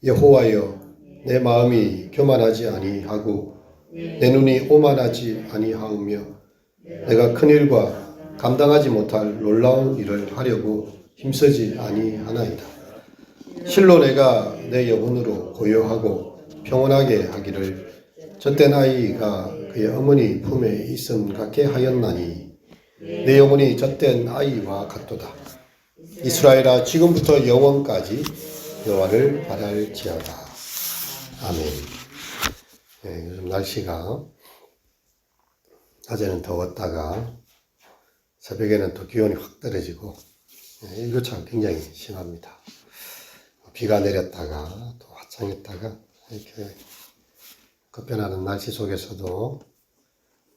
여호와여, 내 마음이 교만하지 아니하고 내 눈이 오만하지 아니하오며 내가 큰 일과 감당하지 못할 놀라운 일을 하려고 힘쓰지 아니하나이다. 실로 내가 내 영혼으로 고요하고 평온하게 하기를 젖된 아이가 그의 어머니 품에 있음 같게 하였나니 내 영혼이 젖된 아이와 같도다. 이스라엘아, 지금부터 영원까지 여호와를 바랄지어다. 아멘. 네, 요즘 날씨가 낮에는 더웠다가 새벽에는 또 기온이 확 떨어지고 일교차가 굉장히 심합니다. 비가 내렸다가 또 화창했다가 이렇게 급변하는 날씨 속에서도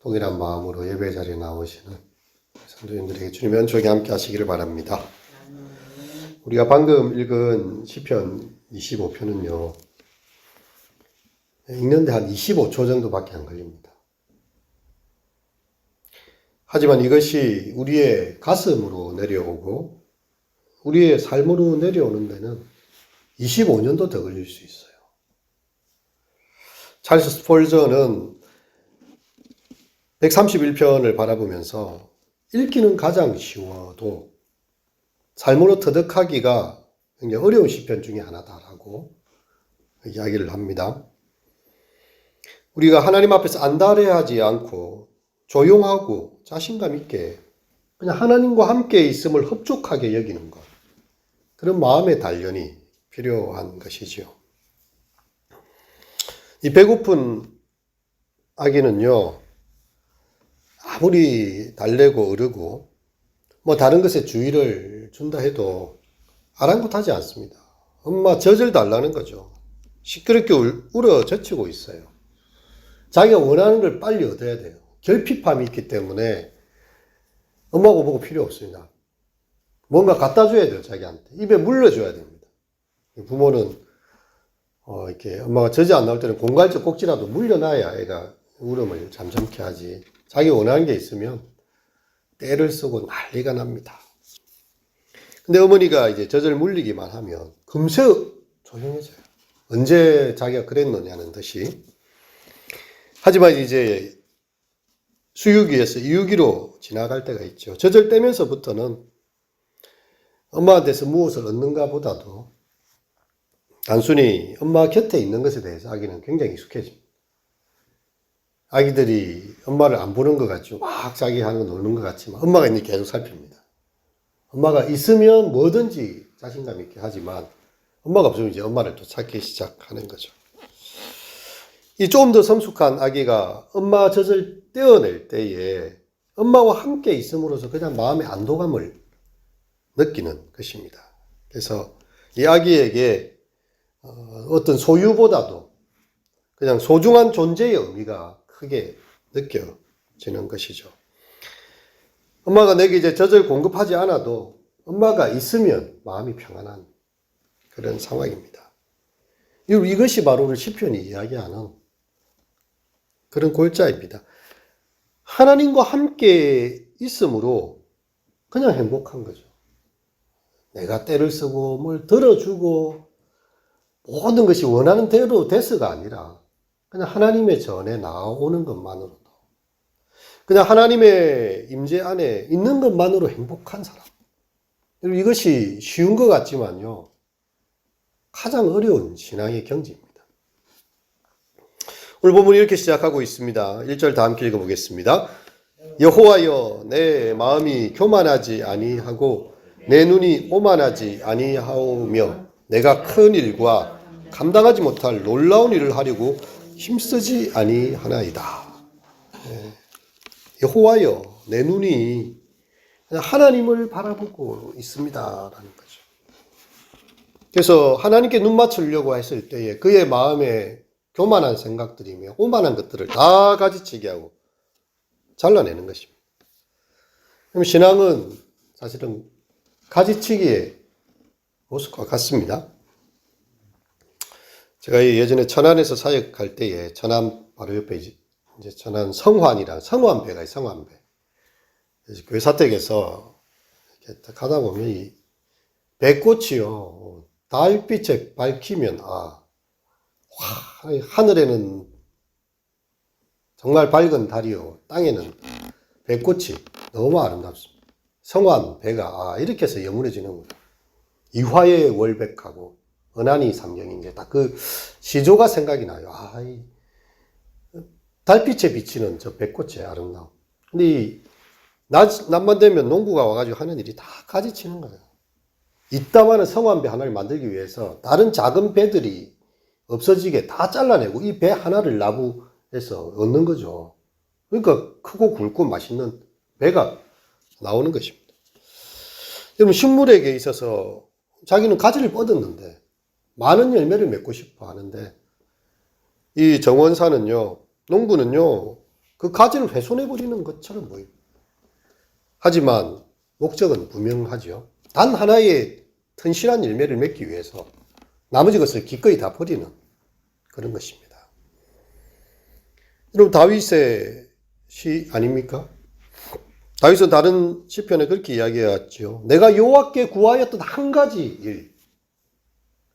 동일한 마음으로 예배 자리에 나오시는 성도님들에게 주님의 은총이 함께 하시기를 바랍니다. 우리가 방금 읽은 시편 25편은요, 읽는데 한 25초 정도밖에 안 걸립니다. 하지만 이것이 우리의 가슴으로 내려오고 우리의 삶으로 내려오는 데는 25년도 더 걸릴 수 있어요. 찰스 스폴전은 131편을 바라보면서 읽기는 가장 쉬워도 삶으로 터득하기가 굉장히 어려운 시편 중에 하나다라고 이야기를 합니다. 우리가 하나님 앞에서 안달해하지 않고 조용하고 자신감 있게 그냥 하나님과 함께 있음을 흡족하게 여기는 것, 그런 마음의 단련이 필요한 것이지요. 이 배고픈 아기는요, 아무리 달래고 어르고 뭐 다른 것에 주의를 준다 해도 아랑곳하지 않습니다. 엄마 젖을 달라는 거죠. 시끄럽게 울어 젖히고 있어요. 자기가 원하는 걸 빨리 얻어야 돼요. 결핍함이 있기 때문에 엄마가 보고 필요 없습니다. 뭔가 갖다 줘야 돼요. 자기한테 입에 물려줘야 됩니다. 부모는 이렇게 엄마가 젖이 안 나올 때는 공갈적 꼭지라도 물려놔야 애가 울음을 잠잠케 하지. 자기 원하는 게 있으면 떼를 쓰고 난리가 납니다. 근데 어머니가 이제 젖을 물리기만 하면 금세 조용해져요. 언제 자기가 그랬느냐는 듯이. 하지만 이제 수유기에서 이유기로 지나갈 때가 있죠. 젖을 떼면서부터는 엄마한테서 무엇을 얻는가 보다도 단순히 엄마 곁에 있는 것에 대해서 아기는 굉장히 익숙해집니다. 아기들이 엄마를 안 보는 것 같죠. 막 자기 하는 거 노는 것 같지만 엄마가 이제 계속 살핍니다. 엄마가 있으면 뭐든지 자신감 있게 하지만 엄마가 없으면 이제 엄마를 또 찾기 시작하는 거죠. 이 조금 더 성숙한 아기가 엄마 젖을 떼어낼 때에 엄마와 함께 있음으로써 그냥 마음의 안도감을 느끼는 것입니다. 그래서 이 아기에게 어떤 소유보다도 그냥 소중한 존재의 의미가 크게 느껴지는 것이죠. 엄마가 내게 이제 젖을 공급하지 않아도 엄마가 있으면 마음이 평안한 그런 상황입니다. 이것이 바로 오늘 시편이 이야기하는 그런 골자입니다. 하나님과 함께 있음으로 그냥 행복한 거죠. 내가 때를 쓰고 뭘 들어주고 모든 것이 원하는 대로 돼서가 아니라 그냥 하나님의 전에 나오는 것만으로도, 그냥 하나님의 임재 안에 있는 것만으로 행복한 사람. 이것이 쉬운 것 같지만요, 가장 어려운 신앙의 경지입니다. 오늘 본문이 이렇게 시작하고 있습니다. 1절 다 함께 읽어보겠습니다. 여호와여, 내 마음이 교만하지 아니하고 내 눈이 오만하지 아니하오며 내가 큰 일과 감당하지 못할 놀라운 일을 하려고 힘쓰지 아니하나이다. 여호와여, 내 눈이 하나님을 바라보고 있습니다라는 거죠. 그래서 하나님께 눈 맞추려고 했을 때에 그의 마음에 교만한 생각들이며 오만한 것들을 다 가지치게 하고 잘라내는 것입니다. 그럼 신앙은 사실은 가지치기의 모습과 같습니다. 제가 예전에 천안에서 사역할 때에 천안 바로 옆에 이제 천안 성환이랑 성환배가 있어요. 성환배. 교회 사택에서 이렇게 가다 보면 이 배꽃이요, 달빛에 밝히면 하늘에는 정말 밝은 달이요, 땅에는 배꽃이 너무 아름답습니다. 성환, 배가 이렇게 해서 여물어지는구나. 이화의 월백하고 은하니 삼경이 이제 딱 그 시조가 생각이 나요. 이 달빛에 비치는 저 배꽃의 아름다움. 근데 이 낮만 되면 농부가 와가지고 하는 일이 다 가지치는 거예요. 이따만한 성환배 하나를 만들기 위해서 다른 작은 배들이 없어지게 다 잘라내고 이 배 하나를 나부해서 얻는 거죠. 그러니까 크고 굵고 맛있는 배가 나오는 것입니다. 여러분, 식물에게 있어서 자기는 가지를 뻗었는데 많은 열매를 맺고 싶어 하는데, 이 정원사는요, 농부는요, 그 가지를 훼손해버리는 것처럼 보입니다. 하지만 목적은 분명하죠. 단 하나의 튼실한 열매를 맺기 위해서 나머지 것을 기꺼이 다 버리는 그런 것입니다. 여러분, 다윗의 시 아닙니까? 다윗은 다른 시편에 그렇게 이야기해왔죠. 내가 여호와께 구하였던 한 가지 일,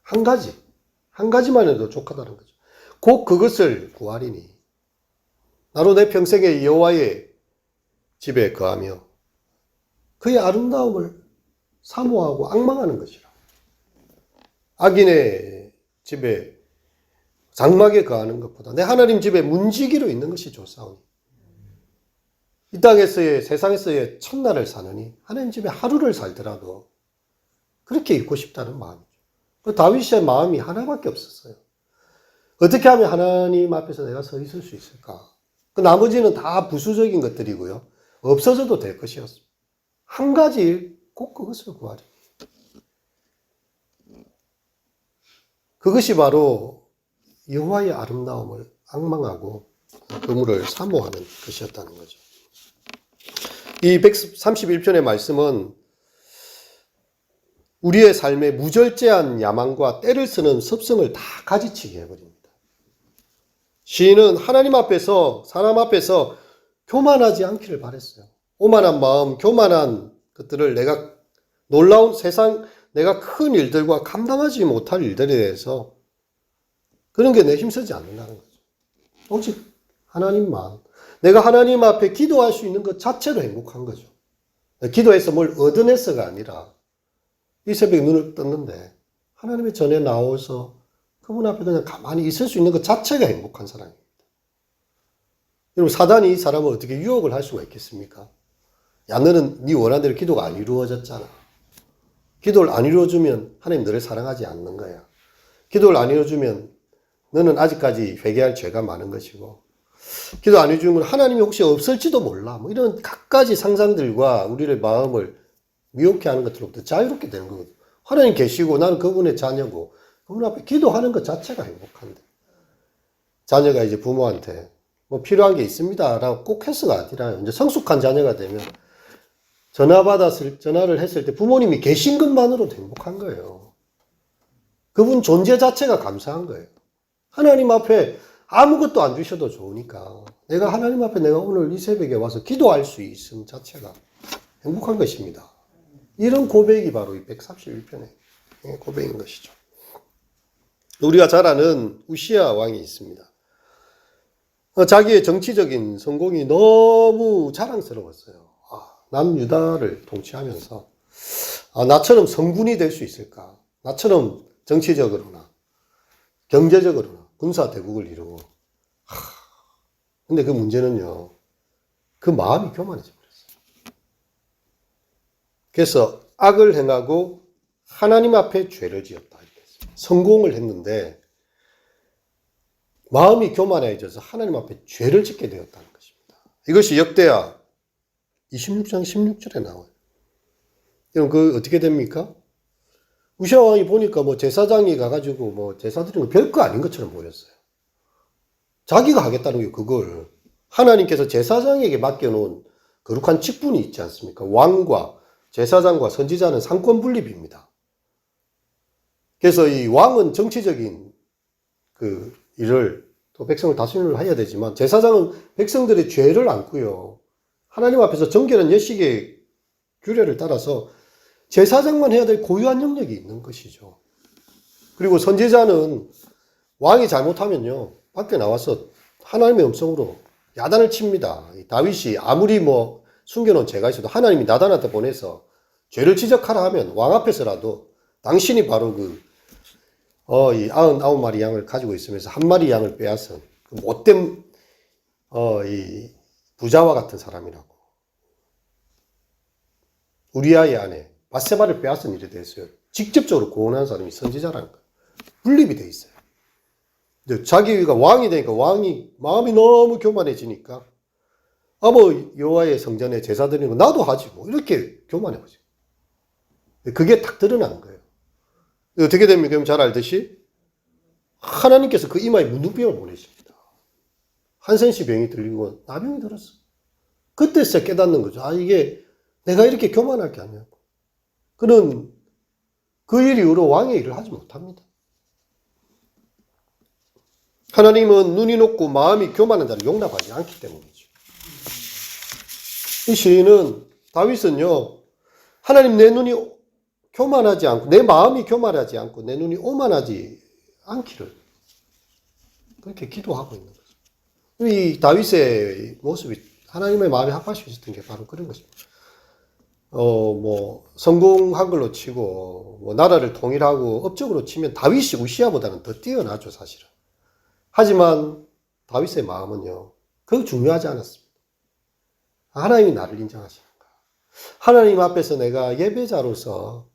한 가지만 해도 족하다는 거죠. 곧 그것을 구하리니 나로 내 평생에 여호와의 집에 거하며 그의 아름다움을 사모하고 앙망하는 것이라. 악인의 집에 장막에 거하는 것보다 내 하나님 집에 문지기로 있는 것이 좋사오니 이 땅에서의 세상에서의 첫날을 사느니 하나님 집에 하루를 살더라도 그렇게 있고 싶다는 마음이죠. 다윗의 마음이 하나밖에 없었어요. 어떻게 하면 하나님 앞에서 내가 서 있을 수 있을까? 그 나머지는 다 부수적인 것들이고요. 없어져도 될 것이었습니다. 한 가지 꼭 그것을 구하리. 그것이 바로 여호와의 아름다움을 앙망하고 그물을 사모하는 것이었다는 거죠. 이 131편의 말씀은 우리의 삶에 무절제한 야망과 때를 쓰는 습성을 다 가지치게 해버립니다. 시인은 하나님 앞에서, 사람 앞에서 교만하지 않기를 바랬어요. 오만한 마음, 교만한 것들을 내가 놀라운 세상, 내가 큰 일들과 감당하지 못할 일들에 대해서 그런 게 내 힘쓰지 않는다는 거죠. 오직 하나님만. 내가 하나님 앞에 기도할 수 있는 것 자체로 행복한 거죠. 기도해서 뭘 얻어내서가 아니라 이 새벽에 눈을 떴는데 하나님의 전에 나와서 그분 앞에 그냥 가만히 있을 수 있는 것 자체가 행복한 사람입니다. 여러분, 사단이 이 사람을 어떻게 유혹을 할 수가 있겠습니까? 야, 너는 네 원하는 대로 기도가 안 이루어졌잖아. 기도를 안 이루어주면 하나님 너를 사랑하지 않는 거야. 기도를 안 이루어주면 너는 아직까지 회개할 죄가 많은 것이고, 기도 안 해주면 하나님이 혹시 없을지도 몰라. 뭐 이런 갖가지 상상들과 우리의 마음을 미혹해 하는 것들로부터 자유롭게 되는 거거든요. 하나님 계시고 나는 그분의 자녀고 그분 앞에 기도하는 것 자체가 행복한데, 자녀가 이제 부모한테 뭐 필요한 게 있습니다 라고 꼭 해서가 아니라 이제 성숙한 자녀가 되면 전화를 했을 때 부모님이 계신 것만으로도 행복한 거예요. 그분 존재 자체가 감사한 거예요. 하나님 앞에 아무것도 안 주셔도 좋으니까 내가 하나님 앞에 내가 오늘 이 새벽에 와서 기도할 수 있음 자체가 행복한 것입니다. 이런 고백이 바로 이 131편의 고백인 것이죠. 우리가 잘 아는 우시야 왕이 있습니다. 자기의 정치적인 성공이 너무 자랑스러웠어요. 남유다를 통치하면서 나처럼 성군이 될 수 있을까? 나처럼 정치적으로나 경제적으로나 군사 대국을 이루고. 근데 그 문제는요, 그 마음이 교만해져 버렸어요. 그래서 악을 행하고 하나님 앞에 죄를 지었다. 성공을 했는데 마음이 교만해져서 하나님 앞에 죄를 짓게 되었다는 것입니다. 이것이 역대하 26장 16절에 나와요. 그럼 그 어떻게 됩니까? 우시야 왕이 보니까 뭐 제사장이 가가지고 뭐 제사 드리는 거 별거 아닌 것처럼 보였어요. 자기가 하겠다는 게 그걸 하나님께서 제사장에게 맡겨놓은 거룩한 직분이 있지 않습니까? 왕과 제사장과 선지자는 상권 분립입니다. 그래서 이 왕은 정치적인 그 일을 또 백성을 다스리는 걸 해야 되지만 제사장은 백성들의 죄를 안고요. 하나님 앞에서 정결한 예식의 규례를 따라서 제사장만 해야 될 고유한 영역이 있는 것이죠. 그리고 선지자는 왕이 잘못하면요, 밖에 나와서 하나님의 음성으로 야단을 칩니다. 다윗이 아무리 뭐 숨겨놓은 죄가 있어도 하나님이 나단한테 보내서 죄를 지적하라 하면 왕 앞에서라도 당신이 바로 이 99마리 양을 가지고 있으면서 한 마리 양을 빼앗은 그 못된, 이 부자와 같은 사람이라고. 우리아의 아내, 밧세바를 빼앗은 일에 대해서 직접적으로 고언한 사람이 선지자라는 거예요. 분립이 돼 있어요. 자기가 왕이 되니까 왕이 마음이 너무 교만해지니까 여호와의 성전에 제사 드리는 거 나도 하지 뭐 이렇게 교만해버죠. 그게 딱 드러나는 거예요. 어떻게 됩니까? 그럼 잘 알듯이 하나님께서 그 이마에 문둥병을 보내십니다. 한센시 병이 들리고 나병이 들었어. 그때 진짜 깨닫는 거죠. 이게 내가 이렇게 교만할 게 아니야. 그는 그 일 이후로 왕의 일을 하지 못합니다. 하나님은 눈이 높고 마음이 교만한 자를 용납하지 않기 때문이죠. 이 시인은, 다윗은요, 하나님 내 눈이 교만하지 않고, 내 마음이 교만하지 않고, 내 눈이 오만하지 않기를 그렇게 기도하고 있는 거죠. 이 다윗의 모습이 하나님의 마음에 합할 수 있었던 게 바로 그런 것입니다. 성공한 걸로 치고, 나라를 통일하고, 업적으로 치면 다윗이 우시아보다는 더 뛰어나죠, 사실은. 하지만 다윗의 마음은요, 그거 중요하지 않았습니다. 하나님이 나를 인정하시는가. 하나님 앞에서 내가 예배자로서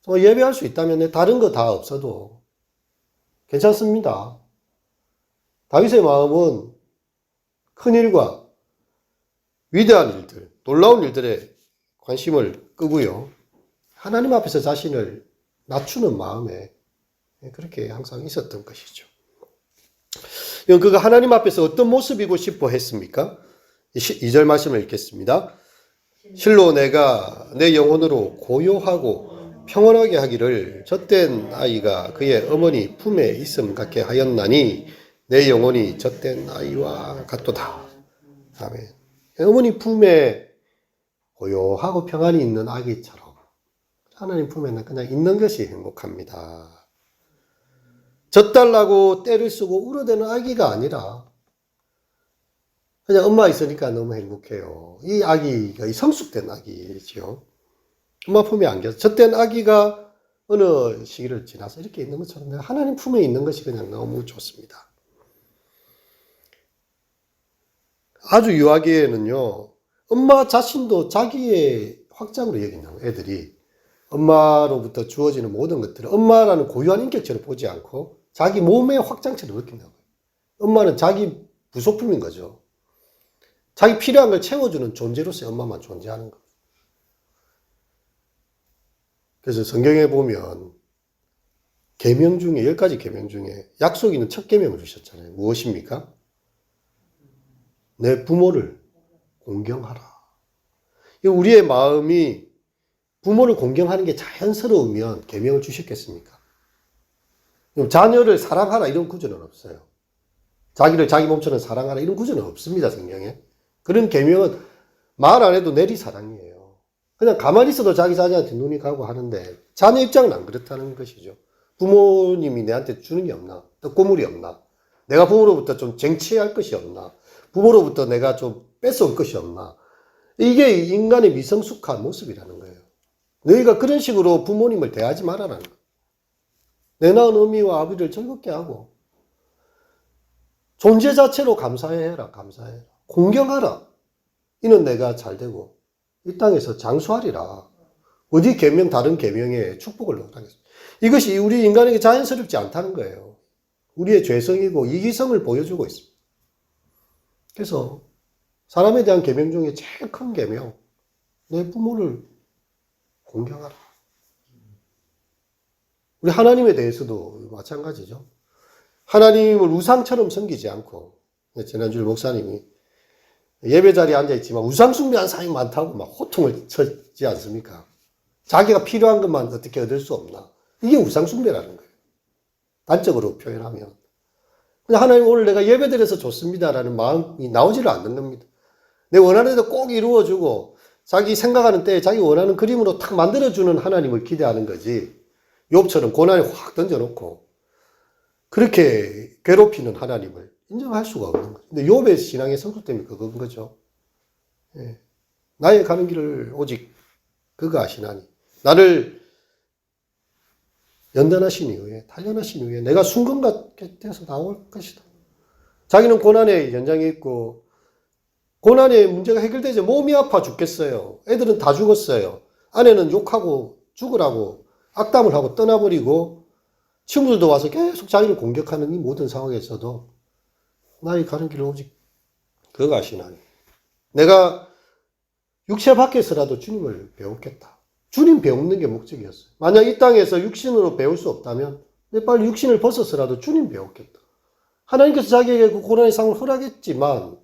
예배할 수 있다면 다른 거 다 없어도 괜찮습니다. 다윗의 마음은 큰 일과 위대한 일들, 놀라운 일들에 관심을 끄고요. 하나님 앞에서 자신을 낮추는 마음에 그렇게 항상 있었던 것이죠. 그가 하나님 앞에서 어떤 모습이고 싶어 했습니까? 2절 말씀을 읽겠습니다. 실로 내가 내 영혼으로 고요하고 평온하게 하기를 젖된 아이가 그의 어머니 품에 있음 같게 하였나니 내 영혼이 젖된 아이와 같도다. 아멘. 어머니 품에 고요하고 평안이 있는 아기처럼 하나님 품에는 그냥 있는 것이 행복합니다. 젖달라고 떼를 쓰고 울어대는 아기가 아니라 그냥 엄마 있으니까 너무 행복해요. 이 아기가 성숙된 아기죠. 엄마 품에 안겨서 젖된 아기가 어느 시기를 지나서 이렇게 있는 것처럼 내가 하나님 품에 있는 것이 그냥 너무 좋습니다. 아주 유아기에는요, 엄마 자신도 자기의 확장으로 여기는 애들이 엄마로부터 주어지는 모든 것들을 엄마라는 고유한 인격체로 보지 않고 자기 몸의 확장체로 느낀다고요. 엄마는 자기 부속품인 거죠. 자기 필요한 걸 채워주는 존재로서의 엄마만 존재하는 거예요. 그래서 성경에 보면 계명 중에 10가지 계명 중에 약속 있는 첫 계명을 주셨잖아요. 무엇입니까? 내 부모를 공경하라. 우리의 마음이 부모를 공경하는 게 자연스러우면 계명을 주셨겠습니까? 자녀를 사랑하라 이런 구조는 없어요. 자기를 자기 몸처럼 사랑하라 이런 구조는 없습니다, 성경에. 그런 계명은 말 안 해도 내리 사랑이에요. 그냥 가만히 있어도 자기 자녀한테 눈이 가고 하는데 자녀 입장은 안 그렇다는 것이죠. 부모님이 내한테 주는 게 없나? 떡고물이 없나? 내가 부모로부터 좀 쟁취할 것이 없나? 부모로부터 내가 좀 뺏어올 것이 없나? 이게 인간의 미성숙한 모습이라는 거예요. 너희가 그런 식으로 부모님을 대하지 말아라는 거예요. 내 낳은 어미와 아버지를 즐겁게 하고 존재 자체로 감사해라. 감사해라. 공경하라. 이는 내가 잘되고 이 땅에서 장수하리라. 어디 계명 다른 계명에 축복을 얻겠습니다. 이것이 우리 인간에게 자연스럽지 않다는 거예요. 우리의 죄성이고 이기성을 보여주고 있습니다. 그래서 사람에 대한 계명 중에 제일 큰 계명, 내 부모를 공경하라. 우리 하나님에 대해서도 마찬가지죠. 하나님을 우상처럼 섬기지 않고, 지난주에 목사님이 예배 자리에 앉아있지만 우상 숭배한 사람이 많다고 막 호통을 쳤지 않습니까? 자기가 필요한 것만 어떻게 얻을 수 없나? 이게 우상 숭배라는 거예요. 단적으로 표현하면. 하나님 오늘 내가 예배 드려서 좋습니다라는 마음이 나오지를 않는 겁니다. 내 원하는 대로 꼭 이루어주고 자기 생각하는 때에 자기 원하는 그림으로 탁 만들어주는 하나님을 기대하는 거지. 욥처럼 고난에 확 던져놓고 그렇게 괴롭히는 하나님을 인정할 수가 없는 거죠. 근데 욥의 신앙의 성숙 때문에 그건 거죠. 예. 나의 가는 길을 오직 그가 아시나니 나를 연단하신 이후에 단련하신 이후에 내가 순금 같게 돼서 나올 것이다. 자기는 고난의 연장에 있고 고난의 문제가 해결되지 몸이 아파 죽겠어요. 애들은 다 죽었어요. 아내는 욕하고 죽으라고 악담을 하고 떠나버리고 친구들도 와서 계속 자기를 공격하는 이 모든 상황에서도 나의 가는 길을 오직 그가 아시나니 내가 육체 밖에서라도 주님을 배웠겠다. 주님 배우는 게 목적이었어요. 만약 이 땅에서 육신으로 배울 수 없다면 빨리 육신을 벗어서라도 주님 배웠겠다. 하나님께서 자기에게 그 고난의 상을 허락했지만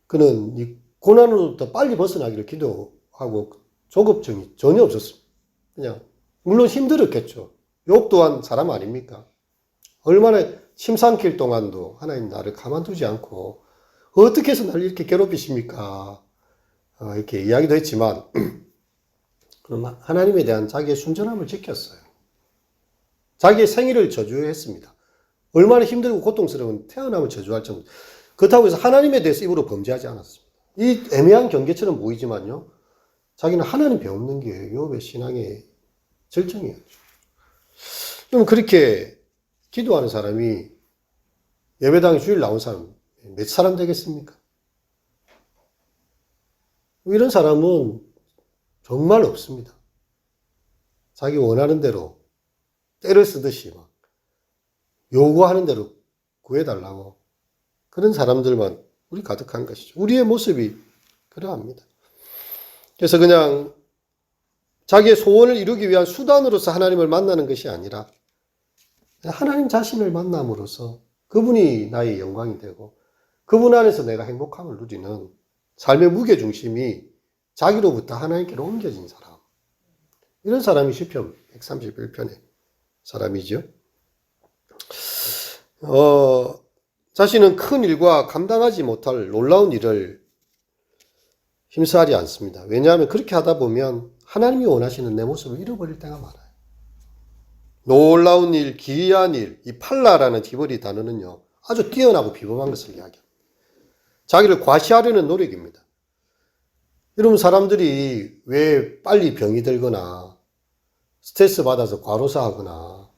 그는 이 고난으로부터 빨리 벗어나기를 기도하고 조급증이 전혀 없었습니다. 그냥 물론 힘들었겠죠. 욥 또한 사람 아닙니까? 얼마나 침삼킬 동안도 하나님 나를 가만두지 않고 어떻게 해서 나를 이렇게 괴롭히십니까? 이렇게 이야기도 했지만 그럼 하나님에 대한 자기의 순전함을 지켰어요. 자기의 생일을 저주했습니다. 얼마나 힘들고 고통스러운 태어남을 저주할 정도. 그렇다고 해서 하나님에 대해서 입으로 범죄하지 않았습니다. 이 애매한 경계처럼 보이지만요. 자기는 하나님 배우는 게 욥의 신앙의 절정이었죠. 그럼 그렇게 기도하는 사람이 예배당에 주일 나온 사람 몇 사람 되겠습니까? 이런 사람은 정말 없습니다. 자기 원하는 대로 때를 쓰듯이 막 요구하는 대로 구해달라고 그런 사람들만 우리 가득한 것이죠. 우리의 모습이 그러합니다. 그래서 그냥 자기의 소원을 이루기 위한 수단으로서 하나님을 만나는 것이 아니라 하나님 자신을 만남으로써 그분이 나의 영광이 되고 그분 안에서 내가 행복함을 누리는 삶의 무게중심이 자기로부터 하나님께로 옮겨진 사람. 이런 사람이 시편 131편의 사람이죠. 자신은 큰 일과 감당하지 못할 놀라운 일을 힘쓰지 않습니다. 왜냐하면 그렇게 하다 보면 하나님이 원하시는 내 모습을 잃어버릴 때가 많아요. 놀라운 일, 기이한 일, 이 팔라라는 히브리 단어는요, 아주 뛰어나고 비범한 것을 이야기합니다. 자기를 과시하려는 노력입니다. 여러분, 사람들이 왜 빨리 병이 들거나 스트레스 받아서 과로사하거나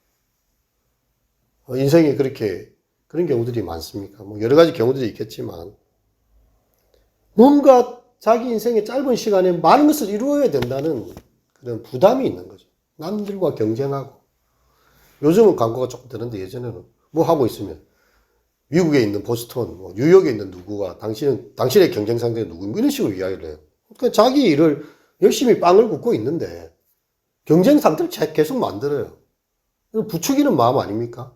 인생에 그렇게 그런 경우들이 많습니까? 뭐 여러 가지 경우들이 있겠지만 뭔가 자기 인생의 짧은 시간에 많은 것을 이루어야 된다는 그런 부담이 있는 거죠. 남들과 경쟁하고. 요즘은 광고가 조금 드는데 예전에는 뭐 하고 있으면 미국에 있는 보스턴, 뭐 뉴욕에 있는 누구가 당신의 경쟁 상대는 누구, 이런 식으로 이야기를 해요. 그러니까 자기 일을 열심히 빵을 굽고 있는데 경쟁 상대를 계속 만들어요. 부추기는 마음 아닙니까?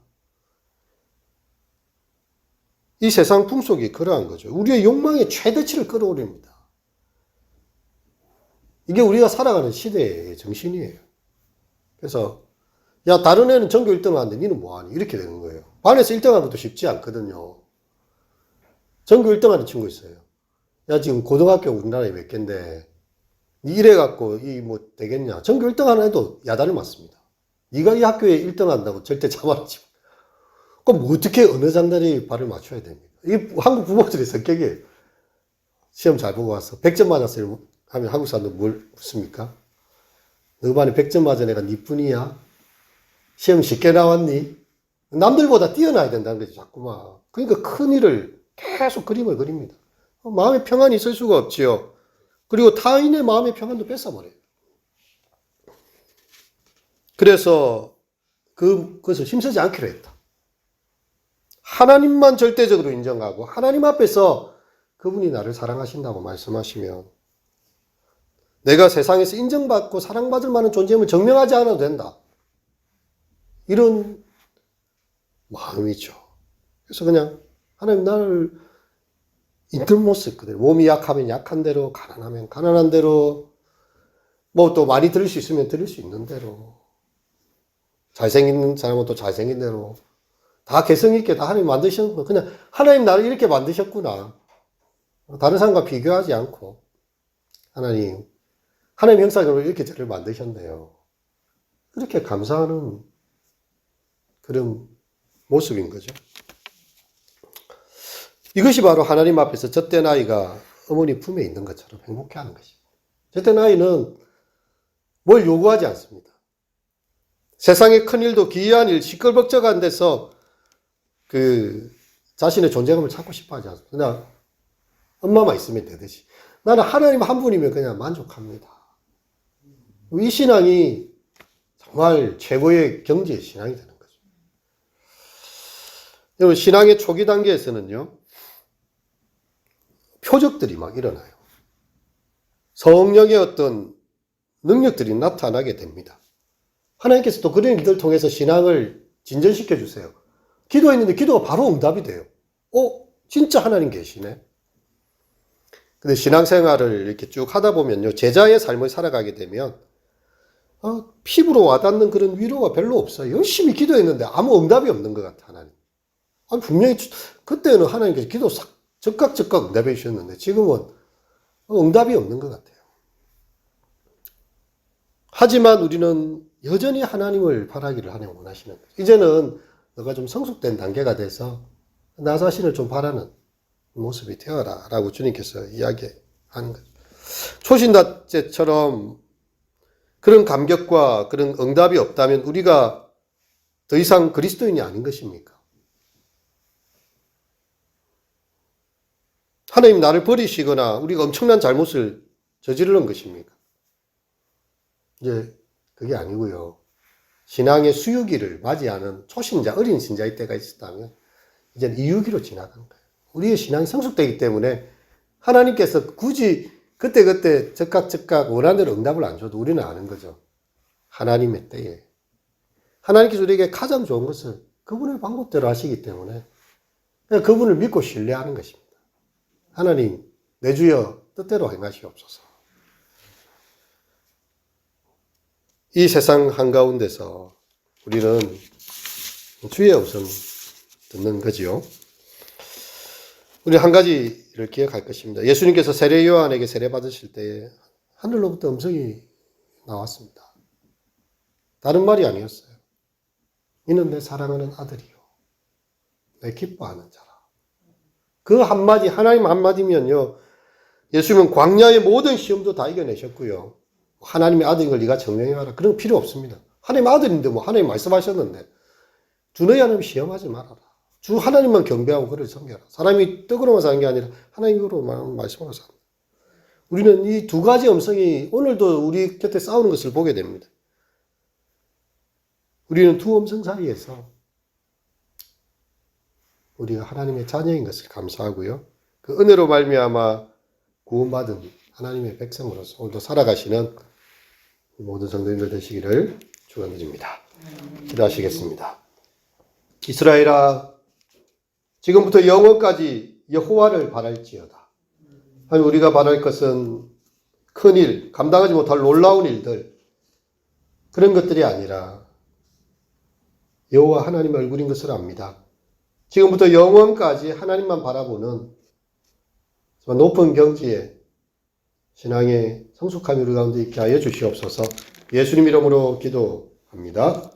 이 세상 풍속이 그러한 거죠. 우리의 욕망의 최대치를 끌어올립니다. 이게 우리가 살아가는 시대의 정신이에요. 그래서 야, 다른 애는 전교 1등 하는데 니는 뭐하니? 이렇게 되는 거예요. 반에서 1등 하는 것도 쉽지 않거든요. 전교 1등 하는 친구 있어요. 야, 지금 고등학교 우리나라에 몇 개인데 니 이래갖고 이 뭐 되겠냐? 전교 1등 하는 애도 야단을 맞습니다. 네가 이 학교에 1등 한다고 절대 자만하지 마. 그럼 어떻게 어느 장단에 발을 맞춰야 됩니까? 이게 한국 부모들의 성격이에요. 시험 잘 보고 와서 100점 맞았어요 하면 한국 사람들 뭘 묻습니까? 너 반에 100점 맞은 애가 니뿐이야? 시험 쉽게 나왔니? 남들보다 뛰어나야 된다는 거지, 자꾸만. 그러니까 큰 일을 계속 그림을 그립니다. 마음의 평안이 있을 수가 없지요. 그리고 타인의 마음의 평안도 뺏어버려요. 그래서 그것을 힘쓰지 않기로 했다. 하나님만 절대적으로 인정하고 하나님 앞에서 그분이 나를 사랑하신다고 말씀하시면 내가 세상에서 인정받고 사랑받을 만한 존재임을 증명하지 않아도 된다. 이런 마음이죠. 그래서 그냥 하나님 나를 있는 모습 그대로, 몸이 약하면 약한 대로, 가난하면 가난한 대로, 뭐 또 많이 들을 수 있으면 들을 수 있는 대로, 잘생긴 사람은 또 잘생긴 대로, 다 개성있게 다 하나님 만드셨고, 그냥 하나님 나를 이렇게 만드셨구나. 다른 사람과 비교하지 않고, 하나님 형상으로 이렇게 저를 만드셨네요. 그렇게 감사하는 그런 모습인 거죠. 이것이 바로 하나님 앞에서 젖된 아이가 어머니 품에 있는 것처럼 행복해하는 것입니다. 젖된 아이는 뭘 요구하지 않습니다. 세상의 큰 일도 기이한 일, 시끌벅적한 데서 자신의 존재감을 찾고 싶어 하지 않습니다. 그냥 엄마만 있으면 되듯이. 나는 하나님 한 분이면 그냥 만족합니다. 이 신앙이 정말 최고의 경지의 신앙이 되는 거죠. 여러분, 신앙의 초기 단계에서는요, 표적들이 막 일어나요. 성령의 어떤 능력들이 나타나게 됩니다. 하나님께서 또 그런 일들을 통해서 신앙을 진전시켜 주세요. 기도했는데 기도가 바로 응답이 돼요. 진짜 하나님 계시네. 근데 신앙생활을 이렇게 쭉 하다 보면요, 제자의 삶을 살아가게 되면 피부로 와닿는 그런 위로가 별로 없어요. 열심히 기도했는데 아무 응답이 없는 것 같아, 하나님. 분명히 그때는 하나님께서 기도 즉각 응답해 주셨는데 지금은 응답이 없는 것 같아요. 하지만 우리는 여전히 하나님을 바라기를 하나님 원하시는 거죠. 이제는 너가 좀 성숙된 단계가 돼서 나 자신을 좀 바라는 모습이 되어라 라고 주님께서 이야기하는 거죠. 초신자 때처럼 그런 감격과 그런 응답이 없다면 우리가 더 이상 그리스도인이 아닌 것입니까? 하나님 나를 버리시거나 우리가 엄청난 잘못을 저지르는 것입니까? 이제 그게 아니고요. 신앙의 수유기를 맞이하는 초신자, 어린 신자의 때가 있었다면 이제는 이유기로 지나가는 거예요. 우리의 신앙이 성숙되기 때문에 하나님께서 굳이 그때 즉각 원하는 대로 응답을 안 줘도 우리는 아는 거죠. 하나님의 때에. 하나님께서 우리에게 가장 좋은 것을 그분의 방법대로 하시기 때문에 그냥 그분을 믿고 신뢰하는 것입니다. 하나님, 내 주여 뜻대로 행하시옵소서. 이 세상 한가운데서 우리는 주의 음성 듣는 거지요. 우리 한 가지를 기억할 것입니다. 예수님께서 세례 요한에게 세례 받으실 때에 하늘로부터 음성이 나왔습니다. 다른 말이 아니었어요. 이는 내 사랑하는 아들이요, 내 기뻐하는 자라. 그 한마디, 하나님 한마디면요, 예수님은 광야의 모든 시험도 다 이겨내셨고요. 하나님의 아들인 걸 네가 증명해봐라. 그런 필요 없습니다. 하나님 아들인데 하나님 말씀하셨는데 주 너희 하나님 시험하지 말아라. 주 하나님만 경배하고 그를 섬겨라. 사람이 떡으로만 사는 게 아니라 하나님으로만 말씀으로 산다. 우리는 이 두 가지 음성이 오늘도 우리 곁에 싸우는 것을 보게 됩니다. 우리는 두 음성 사이에서 우리가 하나님의 자녀인 것을 감사하고요. 그 은혜로 말미암아 구원받은 하나님의 백성으로서 오늘도 살아가시는 모든 성도님들 되시기를 축원드립니다. 기도하시겠습니다. 이스라엘아, 지금부터 영원까지 여호와를 바랄지어다. 아니, 우리가 바랄 것은 큰 일, 감당하지 못할 놀라운 일들, 그런 것들이 아니라 여호와 하나님의 얼굴인 것을 압니다. 지금부터 영원까지 하나님만 바라보는 높은 경지에 신앙의 성숙함이 우리 가운데 있게 하여 주시옵소서. 예수님 이름으로 기도합니다.